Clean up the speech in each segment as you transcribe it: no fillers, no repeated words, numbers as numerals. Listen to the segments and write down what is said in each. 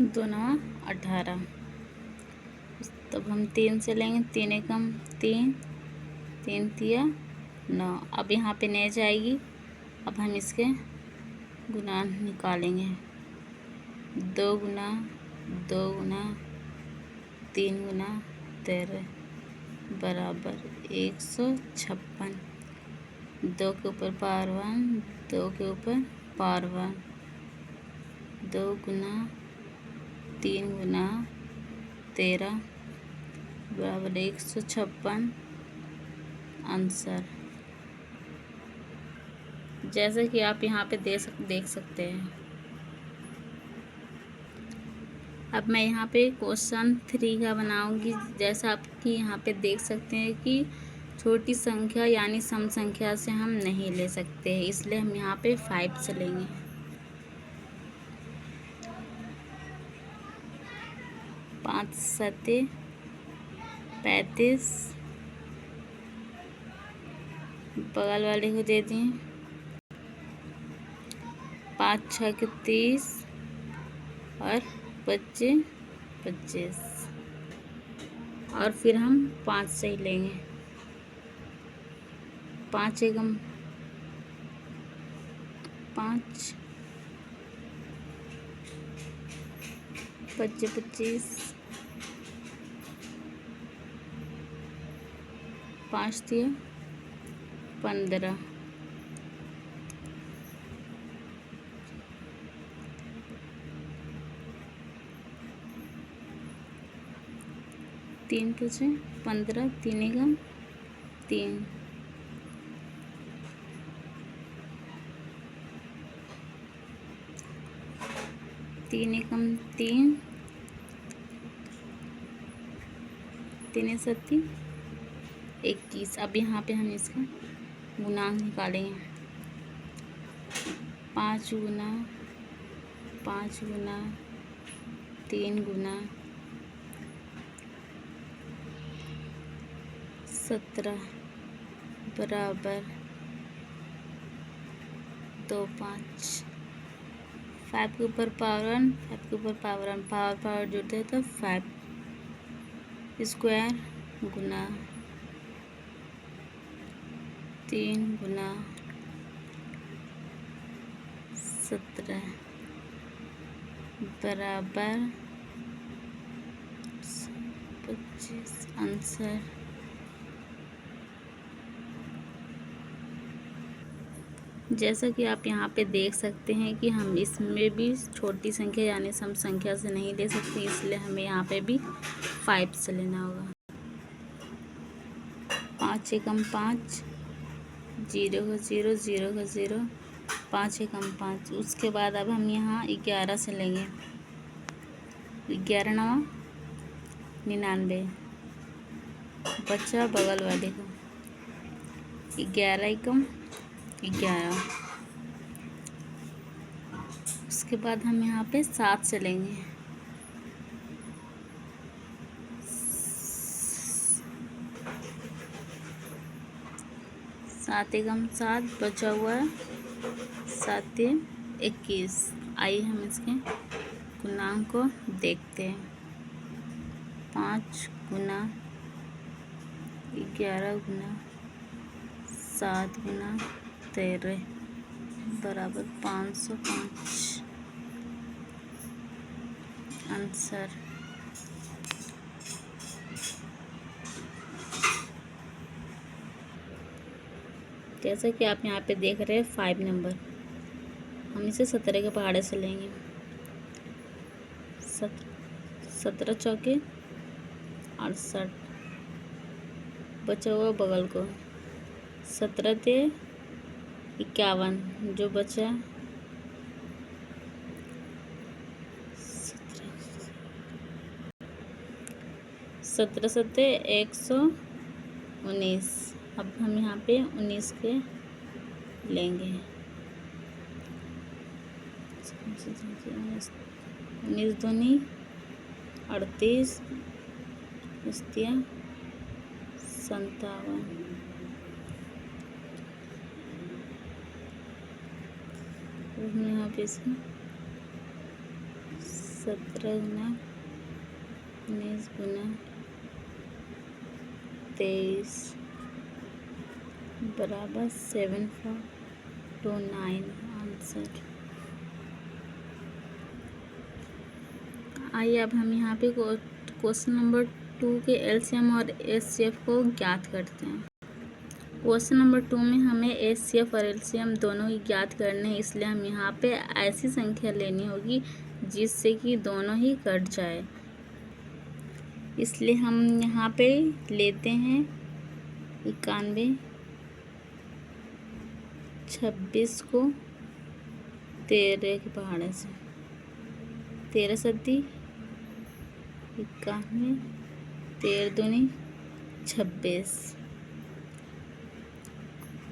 2 9 18। तब हम 3 से लेंगे, 3 एकम 3, 3 तिया 9। अब यहाँ पे 9 जाएगी। अब हम इसके गुना निकालेंगे। 2 गुना 2 गुना 3 गुना 13 बराबर 156। 2 के ऊपर पावर 1, 2 के ऊपर पावर 1, 2 गुना 3 गुना 13 बराबर 156 आंसर। जैसे कि आप यहाँ पे देख सकते हैं। अब मैं यहाँ पे क्वेश्चन 3 का बनाऊंगी। जैसा आपकी यहाँ पे देख सकते हैं कि छोटी संख्या यानी सम संख्या से हम नहीं ले सकते हैं, इसलिए हम यहाँ पे 5 से लेंगे। 5 7 35, बगल वाले को दे दिए। 5 6 30 और 25 25, और फिर हम 5 से ही लेंगे। 5 एकम 5, 25 25, 5 दिया 15। 3 5 15, 3 एकम 3, 3 एकम 3, 3 7 21। अब यहाँ पे हम इसका गुणांक निकालेंगे। 5 गुना 5 गुना 3 गुना 17 बराबर 2 5। 5 के ऊपर पावर 1, 5 के ऊपर पावर 1, पावर जुड़ते हैं तो 5 स्क्वायर गुना 3 गुना 17 बराबर 25 आंसर। जैसा कि आप यहाँ पे देख सकते हैं कि हम इसमें भी छोटी संख्या यानी सम संख्या से नहीं ले सकते, इसलिए हमें यहाँ पे भी 5 से लेना होगा। 5 एकम 5, 0 का 0, 0 का 0, 5 एकम 5। उसके बाद अब हम यहाँ 11 से लेंगे। 11 9 99, बच्चा बगल वाले को 11 एकम 11। उसके बाद हम यहाँ पे 7 से लेंगे। 7 एकम 7, बचा हुआ है 7 21। आइए हम इसके गुणांक को देखते हैं। 5 गुना 11 गुना 7 गुना 13 बराबर 505 आंसर। जैसा कि आप यहाँ पे देख रहे हैं 5 नंबर, हम इसे 17 के पहाड़े से लेंगे। 17 चौके 68, बचा हुआ बगल को 17 ते 51, जो बचा 17 सत्ते 119। अब हम यहाँ पे 19 के लेंगे। 19 दूनी 38, 57। यहाँ पे इसका 17 गुना 19 गुना 23 बराबर 7429 आंसर। आइए अब हम यहाँ पे क्वेश्चन नंबर 2 के एलसीएम और एचसीएफ को ज्ञात करते हैं। क्वेश्चन नंबर 2 में हमें एचसीएफ और एलसीएम दोनों ही ज्ञात करने हैं, इसलिए हम यहाँ पे ऐसी संख्या लेनी होगी जिससे कि दोनों ही कट जाए। इसलिए हम यहाँ पे लेते हैं 91, 26 को 13 के पहाड़े से 13 सदी 91, 13 दूनी 26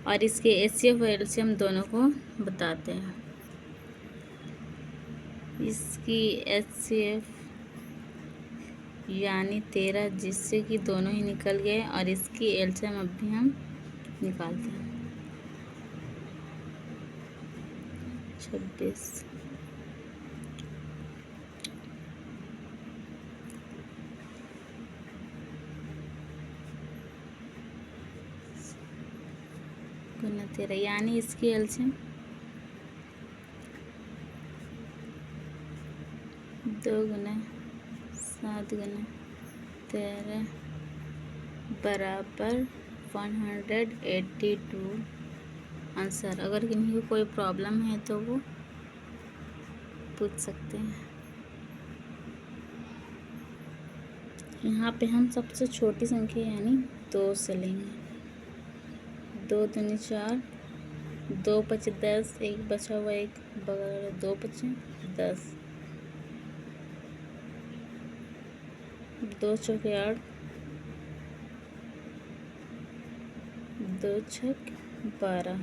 और इसके एचसीएफ और एलसीएम दोनों को बताते हैं। इसकी एचसीएफ यानी 13 जिससे कि दोनों ही निकल गए और इसकी एलसीएम अब भी हम निकालते हैं 26 गुना 13 यानी इसकी एलसीएम 2 गुना 7 गुना 13 बराबर 182 आंसर। अगर किन्हीं को कोई प्रॉब्लम है तो वो पूछ सकते हैं। यहाँ पे हम सबसे छोटी संख्या यानी 2 से लेंगे। 2 दूनी 4, 2 पचे 10, 1 बचा हुआ 1 बगल 2 पचे 10, 2 चौके 8, 2 छक 12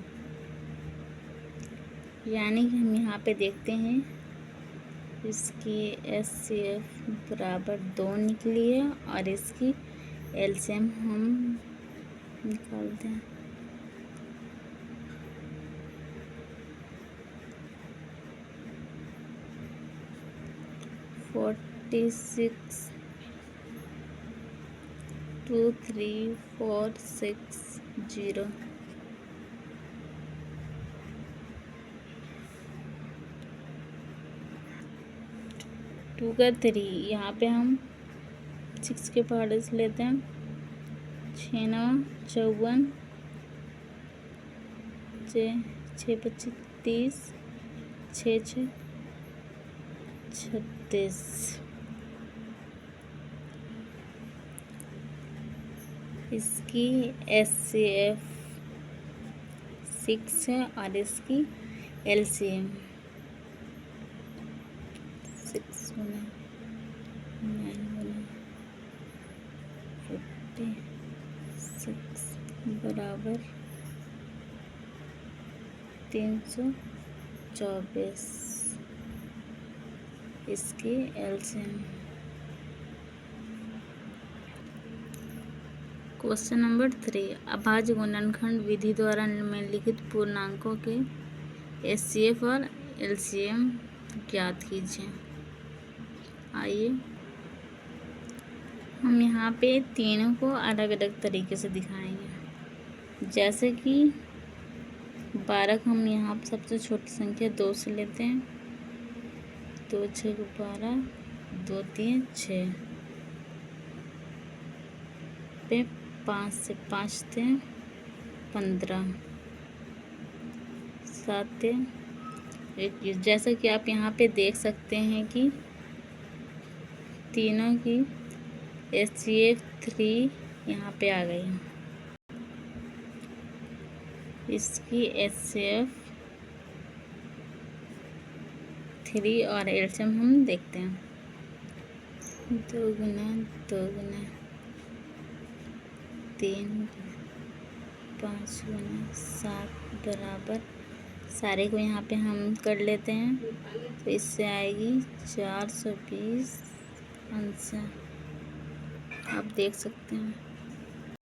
यानी कि हम यहाँ पे देखते हैं इसकी एचसीएफ बराबर 2 निकली है और इसकी एलसीएम हम निकालते हैं 46 23460 2 का 3 यहाँ पे हम 6 के पहाड़े से लेते हैं 6 9 54 6 25 30 6 6 36 इसकी एचसीएफ 6 है और इसकी एलसीएम 6 गुना 9 गुना 56 बराबर 324 इसकी एलसीएम। क्वेश्चन नंबर 3 अभाज्य गुणनखंड विधि द्वारा निम्नलिखित पूर्णांकों के एचसीएफ और एलसीएम ज्ञात कीजिए। आइए हम यहाँ पे तीनों को अलग अलग तरीके से दिखाएंगे। जैसे कि 12 को हम यहाँ सबसे छोटी संख्या 2 से लेते हैं 2 6 12 2 3 6 पे 5 से 5 थे 15 7 थे 21। जैसा कि आप यहाँ पे देख सकते हैं कि तीनों की एचसीएफ 3 यहाँ पे आ गई है। इसकी एचसीएफ 3 और एलसीएम हम देखते हैं 2 गुना 2 गुना 3 5 गुना 7 बराबर सारे को यहाँ पे हम कर लेते हैं तो इससे आएगी 420 आंसर। आप देख सकते हैं।